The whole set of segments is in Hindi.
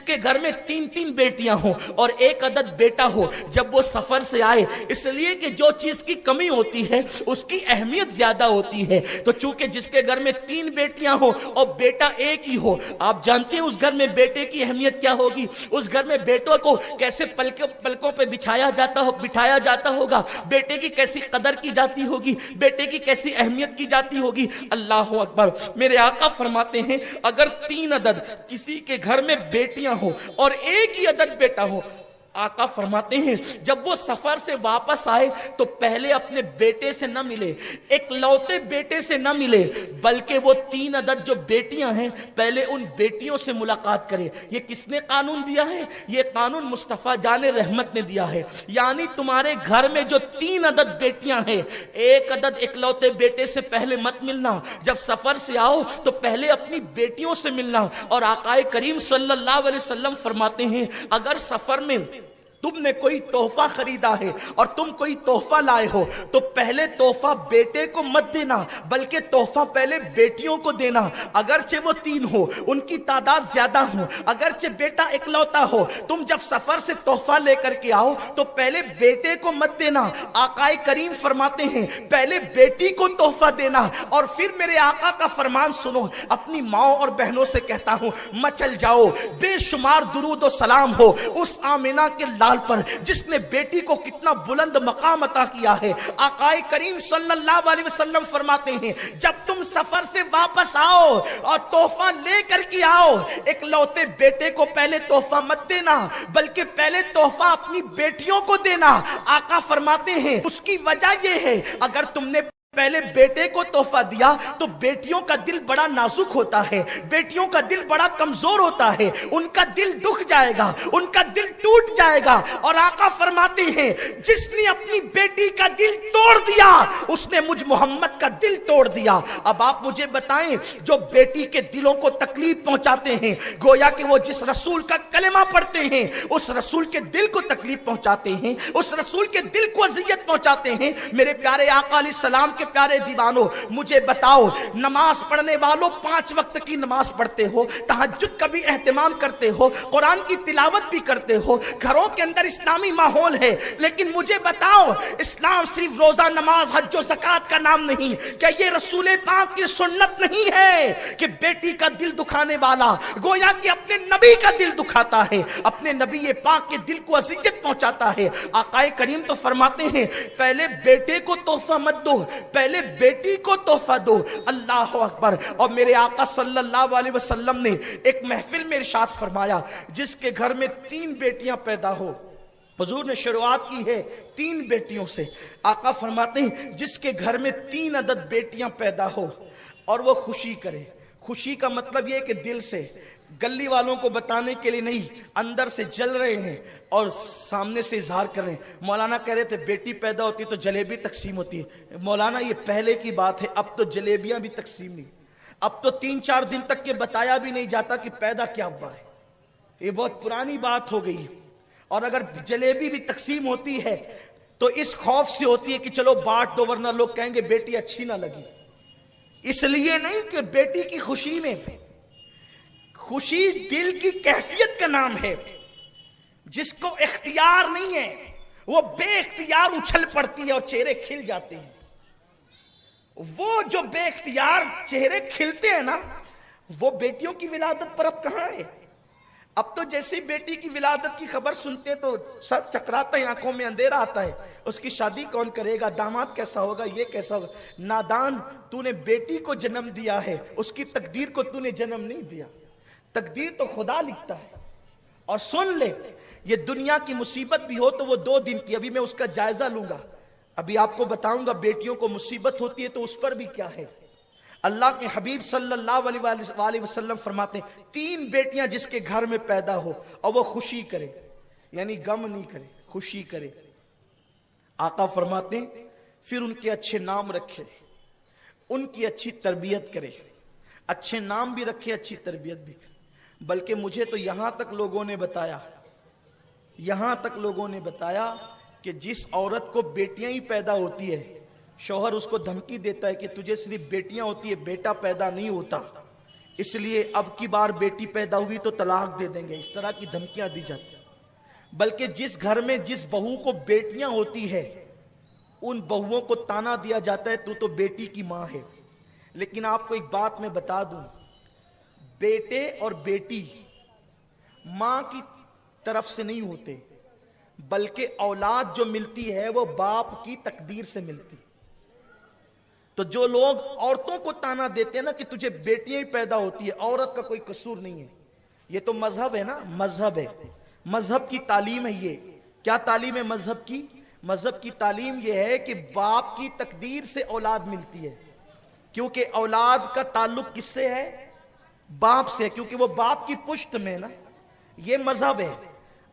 जिसके घर में 3-3 बेटियां हो और एक अदद बेटा हो, जब वो सफर से आए, इसलिए कि जो चीज की कमी होती है उसकी अहमियत ज्यादा होती है। तो चूंकि जिसके घर में 3 बेटियां हो और बेटा एक ही हो, आप जानते हैं उस घर में बेटे की अहमियत क्या होगी। उस घर में बेटों को कैसे पलकों पे बिठाया जाता होगा, बेटे की कैसी कदर की जाती होगी, बेटे की कैसी अहमियत की जाती होगी। अल्लाह अकबर। मेरे आका फरमाते हैं अगर 3 अदद किसी के घर में बेटियां हो और एक ही अदद बेटा हो, आका फरमाते हैं जब वो सफर से वापस आए तो पहले अपने बेटे से न मिले, एक लौते बेटे से न मिले, बल्कि वो 3 अदद जो बेटियां हैं पहले उन बेटियों से मुलाकात करे। ये किसने कानून दिया है? ये कानून मुस्तफा जाने रहमत ने दिया है। यानी तुम्हारे घर में जो 3 अदद बेटियां हैं, एक अदद एक लौते बेटे से पहले मत मिलना। जब सफर से आओ तो पहले अपनी बेटियों से मिलना। और आकाए करीम सल्लल्लाहु अलैहि वसल्लम फरमाते हैं अगर सफर में तुमने कोई तोहफा खरीदा है और तुम कोई तोहफा लाए हो तो पहले तोहफा बेटे को मत देना, बल्कि तोहफा पहले बेटियों को देना। अगरचे वो 3 हो, उनकी तादाद ज्यादा हो, अगरचे बेटा इकलौता हो, तुम जब सफर से तोहफा लेकर के आओ तो पहले बेटे को मत देना। आकाए करीम फरमाते हैं पहले बेटी को तोहफा देना। और फिर मेरे आका का फरमान सुनो, अपनी माओ और बहनों से कहता हूं मचल जाओ, बेशुमार दुरूद और सलाम हो उस आमिना के पर जिसने बेटी को कितना बुलंद मकाम अता किया है। आकाए करीम सल्लल्लाहु अलैहि वसल्लम फरमाते हैं जब तुम सफर से वापस आओ और तोहफा लेकर के आओ, एक लौते बेटे को पहले तोहफा मत देना, बल्कि पहले तोहफा अपनी बेटियों को देना। आका फरमाते हैं उसकी वजह यह है अगर तुमने पहले बेटे को तोहफा दिया तो बेटियों का दिल बड़ा नाजुक होता है, बेटियों का दिल बड़ा कमजोर होता है, उनका दिल दुख जाएगा, उनका दिल टूट जाएगा। और आका फरमाते हैं जिसने अपनी बेटी का दिल तोड़ दिया उसने मुझ मोहम्मद का दिल तोड़ दिया। अब आप मुझे बताएं जो बेटी के दिलों को तकलीफ पहुंचाते हैं, गोया कि वो जिस रसूल का कलेमा पढ़ते हैं उस रसूल के दिल को तकलीफ पहुंचाते हैं, उस रसूल के दिल को अजियत पहुंचाते हैं। मेरे प्यारे आका अलैहिस्सलाम के प्यारे दीवानों, मुझे बताओ नमाज पढ़ने वालों 5 वक्त की नमाज पढ़ते हो, तहज्जुद का भी एहतमाम करते हो, कुरान की तिलावत भी करते हो, घरों के अंदर इस्लामी माहौल है, लेकिन मुझे बताओ इस्लाम सिर्फ रोजा नमाज हज और ज़कात का नाम नहीं, क्या ये रसूल पाक की सुन्नत नहीं है कि बेटी का दिल दुखाने वाला गोया कि अपने नबी का दिल दुखाता है, अपने नबी पाक के दिल को अज़ियत पहुंचाता है। आकाए करीम तो फरमाते हैं पहले बेटे को तोहफा मत दो, पहले बेटी को तोहफा दो। अल्लाह अकबर। और मेरे आका सल्लल्लाहु अलैहि वसल्लम ने एक महफिल में इरशाद फरमाया जिसके घर में 3 बेटियां पैदा हो, हुजूर ने शुरुआत की है 3 बेटियों से। आका फरमाते हैं जिसके घर में 3 अदद बेटियां पैदा हो और वो खुशी करे। खुशी का मतलब यह कि दिल से, गली वालों को बताने के लिए नहीं, अंदर से जल रहे हैं और सामने से इजहार कर रहे हैं। मौलाना कह रहे थे बेटी पैदा होती तो जलेबी तकसीम होती है। मौलाना ये पहले की बात है, अब तो जलेबियां भी तकसीम नहीं, अब तो 3-4 दिन तक के बताया भी नहीं जाता कि पैदा क्या हुआ है। ये बहुत पुरानी बात हो गई। और अगर जलेबी भी तकसीम होती है तो इस खौफ से होती है कि चलो बांट दो वरना लोग कहेंगे बेटी अच्छी ना लगी। इसलिए नहीं कि बेटी की खुशी में, खुशी दिल की कैफियत का नाम है। जिसको इख्तियार नहीं है वो बेइख्तियार उछल पड़ती है और चेहरे खिल जाते हैं। वो जो बेइख्तियार चेहरे खिलते हैं ना, वो बेटियों की विलादत पर अब कहां है। अब तो जैसी बेटी की विलादत की खबर सुनते हैं तो सर चकराता है, आंखों में अंधेरा आता है। उसकी शादी कौन करेगा, दामाद कैसा होगा, ये कैसा होगा। नादान, तूने बेटी को जन्म दिया है, उसकी तकदीर को तूने जन्म नहीं दिया। तकदीर तो खुदा लिखता है। और सुन ले, ये दुनिया की मुसीबत भी हो तो वो 2 दिन की, अभी मैं उसका जायजा लूंगा, अभी आपको बताऊंगा बेटियों को मुसीबत होती है तो उस पर भी क्या है। अल्लाह के हबीब सल्लल्लाहु अलैहि वसल्लम फरमाते हैं 3 बेटियां जिसके घर में पैदा हो और वो खुशी करे, यानी गम नहीं करे, खुशी करे। आका फरमाते हैं फिर उनके अच्छे नाम रखे, उनकी अच्छी तरबियत करे। अच्छे नाम भी रखे, अच्छी तरबियत भी करे। बल्कि मुझे तो यहां तक लोगों ने बताया, यहां तक लोगों ने बताया कि जिस औरत को बेटियां ही पैदा होती है, शौहर उसको धमकी देता है कि तुझे सिर्फ बेटियां होती है, बेटा पैदा नहीं होता। इसलिए अब की बार बेटी पैदा हुई तो तलाक दे देंगे, इस तरह की धमकियां दी जाती। बल्कि जिस घर में जिस बहू को बेटियां होती है उन बहुओं को ताना दिया जाता है तू तो बेटी की मां है। लेकिन आपको एक बात मैं बता दूं, बेटे और बेटी मां की तरफ से नहीं होते, बल्कि औलाद जो मिलती है वो बाप की तकदीर से मिलती। तो जो लोग औरतों को ताना देते हैं ना कि तुझे बेटियां ही पैदा होती है, औरत का कोई कसूर नहीं है, ये तो मजहब है ना, मजहब है, मजहब की तालीम है। ये क्या तालीम है मजहब की? मजहब की तालीम यह है कि बाप की तकदीर से औलाद मिलती है, क्योंकि औलाद का ताल्लुक किससे है? बाप से, क्योंकि वो बाप की पुश्त में ना। ये मजहब है।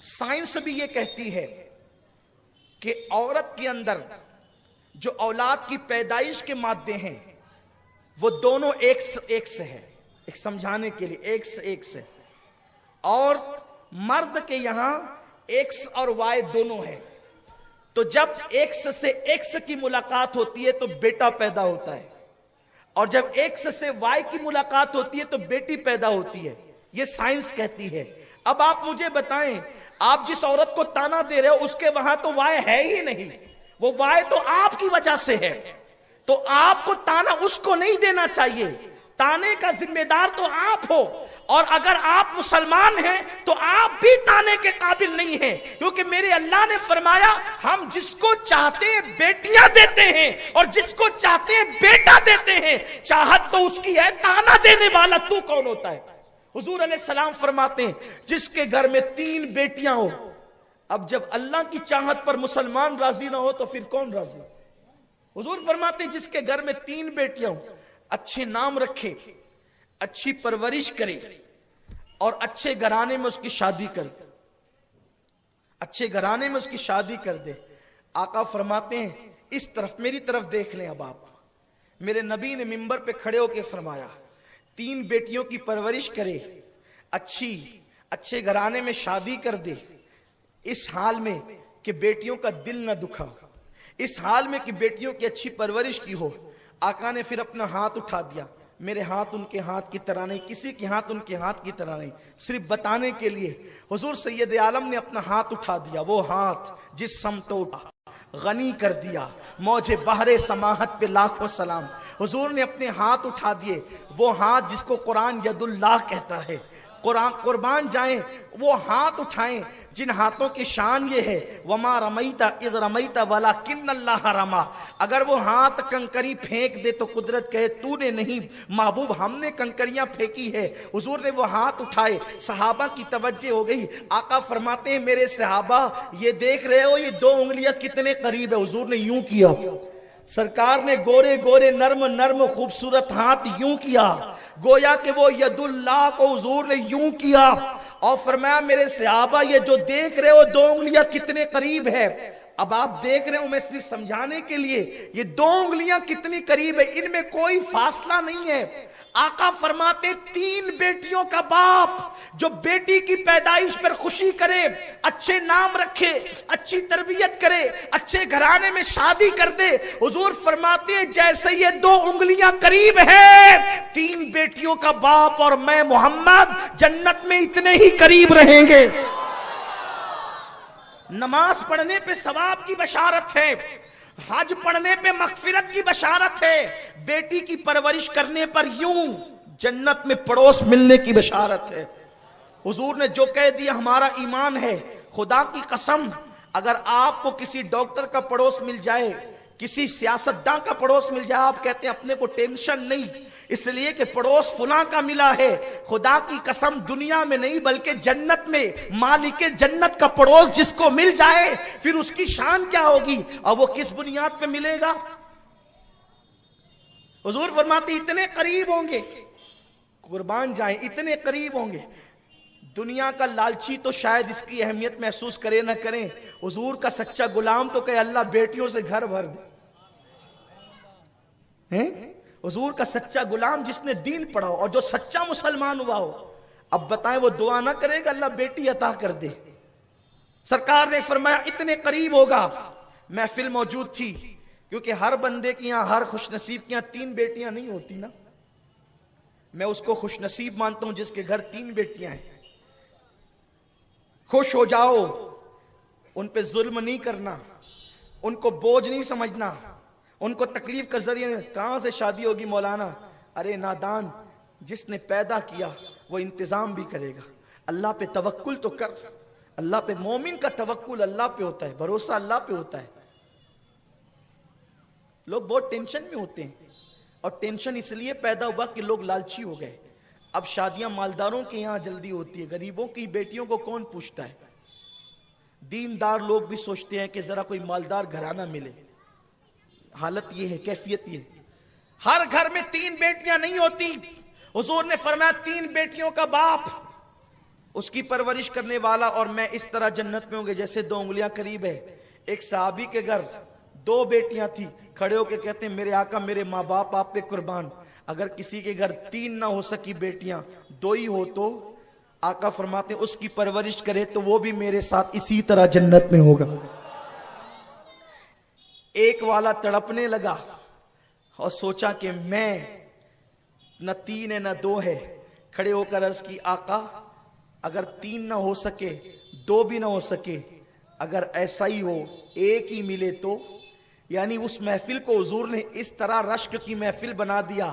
साइंस भी ये कहती है कि औरत के अंदर जो औलाद की पैदाइश के मादे हैं वो दोनों एक से है, एक समझाने के लिए एक से, और मर्द के यहां एक्स और वाई दोनों है। तो जब एक्स से एक्स की मुलाकात होती है तो बेटा पैदा होता है, और जब एक्स से वाई की मुलाकात होती है तो बेटी पैदा होती है। यह साइंस कहती है। अब आप मुझे बताएं, आप जिस औरत को ताना दे रहे हो उसके वहां तो वाई है ही नहीं, वो वाई तो आपकी वजह से है। तो आपको ताना उसको नहीं देना चाहिए, ताने का जिम्मेदार तो आप हो। और अगर आप मुसलमान हैं तो आप भी ताने के काबिल नहीं हैं, क्योंकि मेरे अल्लाह ने फरमाया हम जिसको चाहते हैं बेटियां देते हैं और जिसको चाहते हैं बेटा देते हैं। चाहत तो उसकी है, ताना देने वाला तू कौन होता है? हुजूर अलैहिस्सलाम फरमाते हैं जिसके घर में 3 बेटियां हो। अब जब अल्लाह की चाहत पर मुसलमान राजी ना हो तो फिर कौन राजी? हुजूर फरमाते हैं जिसके घर में 3 बेटियां हो, अच्छे नाम रखे, अच्छी परवरिश करे और अच्छे घराने में उसकी शादी कर दे, अच्छे घराने में उसकी शादी कर दे। आका फरमाते हैं इस तरफ मेरी तरफ देख लें। अब आप, मेरे नबी ने मिंबर पे खड़े होकर फरमाया 3 बेटियों की परवरिश करे, अच्छे घराने में शादी कर दे, इस हाल में कि बेटियों का दिल न दुखा, इस हाल में कि बेटियों की अच्छी परवरिश की हो। आका ने फिर अपना हाथ उठा दिया। मेरे हाथ उनके हाथ की तरह नहीं, किसी के हाथ उनके हाथ की तरह नहीं, सिर्फ बताने के लिए हुजूर सैयद आलम ने अपना हाथ उठा दिया। वो हाथ जिस समतो उठा गनी कर दिया, मौजे बहरे समाहत पे लाखों सलाम। हुजूर ने अपने हाथ उठा दिए, वो हाथ जिसको कुरान यदुल्लाह कहता है। कुर्बान जाएं वो हाथ उठाएं जिन हाथों की शान ये है वमा रमैता इद रमैता वलाकिन्नल्लाह रमा। अगर वो हाथ कंकरी फेंक दे तो कुदरत कहे तूने नहीं महबूब, हमने कंकरियां फेंकी है। हुजूर ने वो हाथ उठाए, सहाबा की तवज्जो हो गई। आका फरमाते हैं मेरे सहाबा ये देख रहे हो ये 2 उंगलियां कितने करीब है। हुजूर ने यूं किया, सरकार ने गोरे गोरे नर्म नर्म खूबसूरत हाथ यूं किया, गोया कि वो यदुल्लाह को हुजूर ने यूं किया और फरमाया मेरे सहाबा ये जो देख रहे हो 2 उंगलियां कितने करीब है। अब आप देख रहे हो, मैं सिर्फ समझाने के लिए, ये 2 उंगलियां कितनी करीब है, इनमें कोई फासला नहीं है। आका फरमाते 3 बेटियों का बाप जो बेटी की पैदाइश पर खुशी करे, अच्छे नाम रखे, अच्छी तरबियत करे, अच्छे घराने में शादी कर दे। हुजूर फरमाते जैसे ये 2 उंगलियां करीब है, 3 बेटियों का बाप और मैं मोहम्मद जन्नत में इतने ही करीब रहेंगे। नमाज पढ़ने पे सवाब की बशारत है, हज पढ़ने पे मगफिरत की बशारत है, बेटी की परवरिश करने पर यूं जन्नत में पड़ोस मिलने की बशारत है। हुजूर ने जो कह दिया हमारा ईमान है। खुदा की कसम, अगर आपको किसी डॉक्टर का पड़ोस मिल जाए, किसी सियासतदान का पड़ोस मिल जाए, आप कहते हैं अपने को टेंशन नहीं, इसलिए कि पड़ोस फुला का मिला है। खुदा की कसम दुनिया में नहीं बल्कि जन्नत में मालिके जन्नत का पड़ोस जिसको मिल जाए फिर उसकी शान क्या होगी और वो किस बुनियाद पे मिलेगा। हुजूर फरमाते इतने करीब होंगे, कुर्बान जाएं इतने करीब होंगे। दुनिया का लालची तो शायद इसकी अहमियत महसूस करे ना करें, हुजूर का सच्चा गुलाम तो कहे अल्लाह बेटियों से घर भर दे। हुजूर का सच्चा गुलाम जिसने दीन पढ़ा हो और जो सच्चा मुसलमान हुआ हो, अब बताएं वो दुआ ना करेगा अल्लाह बेटी अता कर दे। सरकार ने फरमाया इतने करीब होगा। महफिल मौजूद थी, क्योंकि हर बंदे की यहां, हर खुशनसीब की यहां 3 बेटियां नहीं होती ना। मैं उसको खुशनसीब मानता हूं जिसके घर 3 बेटियां हैं। खुश हो जाओ, उन पे जुल्म नहीं करना, उनको बोझ नहीं समझना, उनको तकलीफ का जरिए। कहां से शादी होगी मौलाना? अरे नादान, जिसने पैदा किया वो इंतजाम भी करेगा। अल्लाह पे तवक्कुल तो कर। अल्लाह पे, मोमिन का तवक्कुल अल्लाह पे होता है, भरोसा अल्लाह पे होता है। लोग बहुत टेंशन में होते हैं, और टेंशन इसलिए पैदा हुआ कि लोग लालची हो गए। अब शादियां मालदारों के यहां जल्दी होती है, गरीबों की बेटियों को कौन पूछता है? दीनदार लोग भी सोचते हैं कि जरा कोई मालदार घराना मिले। हालत यह है, कैफियत ये। हर घर में 3 बेटियां नहीं होती। हुजूर ने फरमाया 3 बेटियों का बाप उसकी परवरिश करने वाला और मैं इस तरह जन्नत में होंगे जैसे 2 उंगलियां करीब है। एक सहाबी के घर 2 बेटियां थी, खड़े होकर कहते हैं मेरे आका मेरे माँ बाप आप पे कुर्बान। अगर किसी के घर 3 ना हो सकी बेटियां, 2 ही हो तो आका फरमाते उसकी परवरिश करे तो वो भी मेरे साथ इसी तरह जन्नत में होगा। एक वाला तड़पने लगा और सोचा कि मैं न 3 है न 2 है। खड़े होकर अर्ज की आका अगर 3 ना हो सके, 2 भी ना हो सके, अगर ऐसा ही हो 1 ही मिले तो। यानी उस महफिल को हुजूर ने इस तरह रश्क की महफिल बना दिया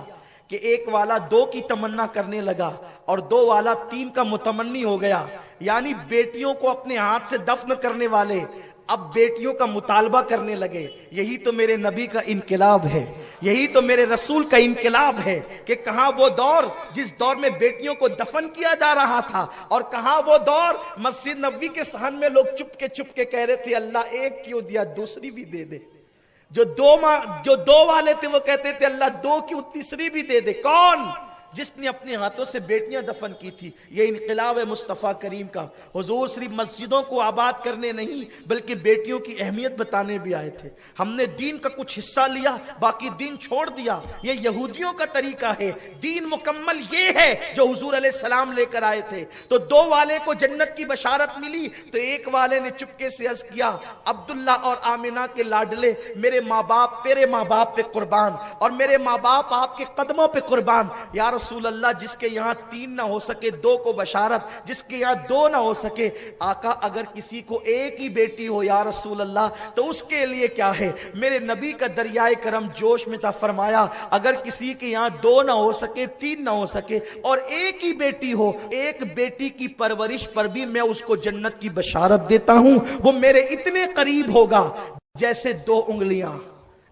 कि एक वाला 2 की तमन्ना करने लगा और 2 वाला 3 का मुतमन्नी हो गया। यानी बेटियों को अपने हाथ से दफन करने वाले अब बेटियों का मुतालबा करने लगे। यही तो मेरे नबी का इनकलाब है, यही तो मेरे रसूल का इनकलाब है कि कहां वो दौर जिस दौर में बेटियों को दफन किया जा रहा था, और कहां वो दौर मस्जिद नबी के सहन में लोग चुपके कह रहे थे अल्लाह 1 क्यों दिया, दूसरी भी दे दे। जो 2 वाले थे वो कहते थे अल्लाह 2 की तीसरी भी दे दे। कौन? जिसने अपने हाथों से बेटियां दफन की थी। ये इनकलाब है मुस्तफ़ा करीम का। हुजूर सिर्फ मस्जिदों को आबाद करने नहीं बल्कि बेटियों की अहमियत बताने भी आए थे। हमने दीन का कुछ हिस्सा लिया, बाकी दीन छोड़ दिया। ये यहूदियों का तरीका है। दीन मुकम्मल ये है जो हुजूर अलैहिस्सलाम लेकर आए थे। तो 2 वाले को जन्नत की बशारत मिली तो एक वाले ने चुपके से अर्ज किया अब्दुल्ला और आमिना के लाडले, मेरे माँ बाप तेरे माँ बाप पे कुर्बान और मेरे माँ बाप आपके कदमों पे कुर्बान। यार रसूल अल्लाह, जिसके यहां 3 ना हो सके 2 को बशारत, जिसके यहां 2 ना हो सके आका अगर किसी को 1 ही बेटी हो या रसूल अल्लाह तो उसके लिए क्या है। मेरे नबी का दरियाए करम जोश में था, फरमाया अगर किसी के यहां 2 ना हो सके 3 ना हो सके और 1 ही बेटी हो, 1 बेटी की परवरिश पर भी मैं उसको जन्नत की बशारत देता हूं। वो मेरे इतने करीब होगा जैसे 2 उंगलियां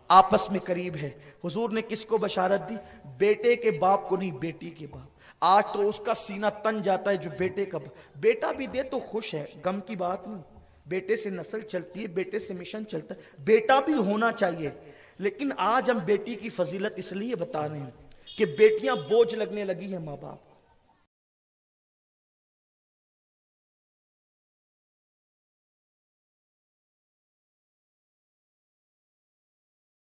आपस में करीब है। हुजूर ने किसको बशारत दी? बेटे के बाप को नहीं, बेटी के बाप। आज तो उसका सीना तन जाता है जो बेटे का बेटा भी दे तो खुश है, गम की बात नहीं। बेटे से नस्ल चलती है, बेटे से मिशन चलता है, बेटा भी होना चाहिए। लेकिन आज हम बेटी की फजीलत इसलिए बता रहे हैं कि बेटियां बोझ लगने लगी है माँ बाप।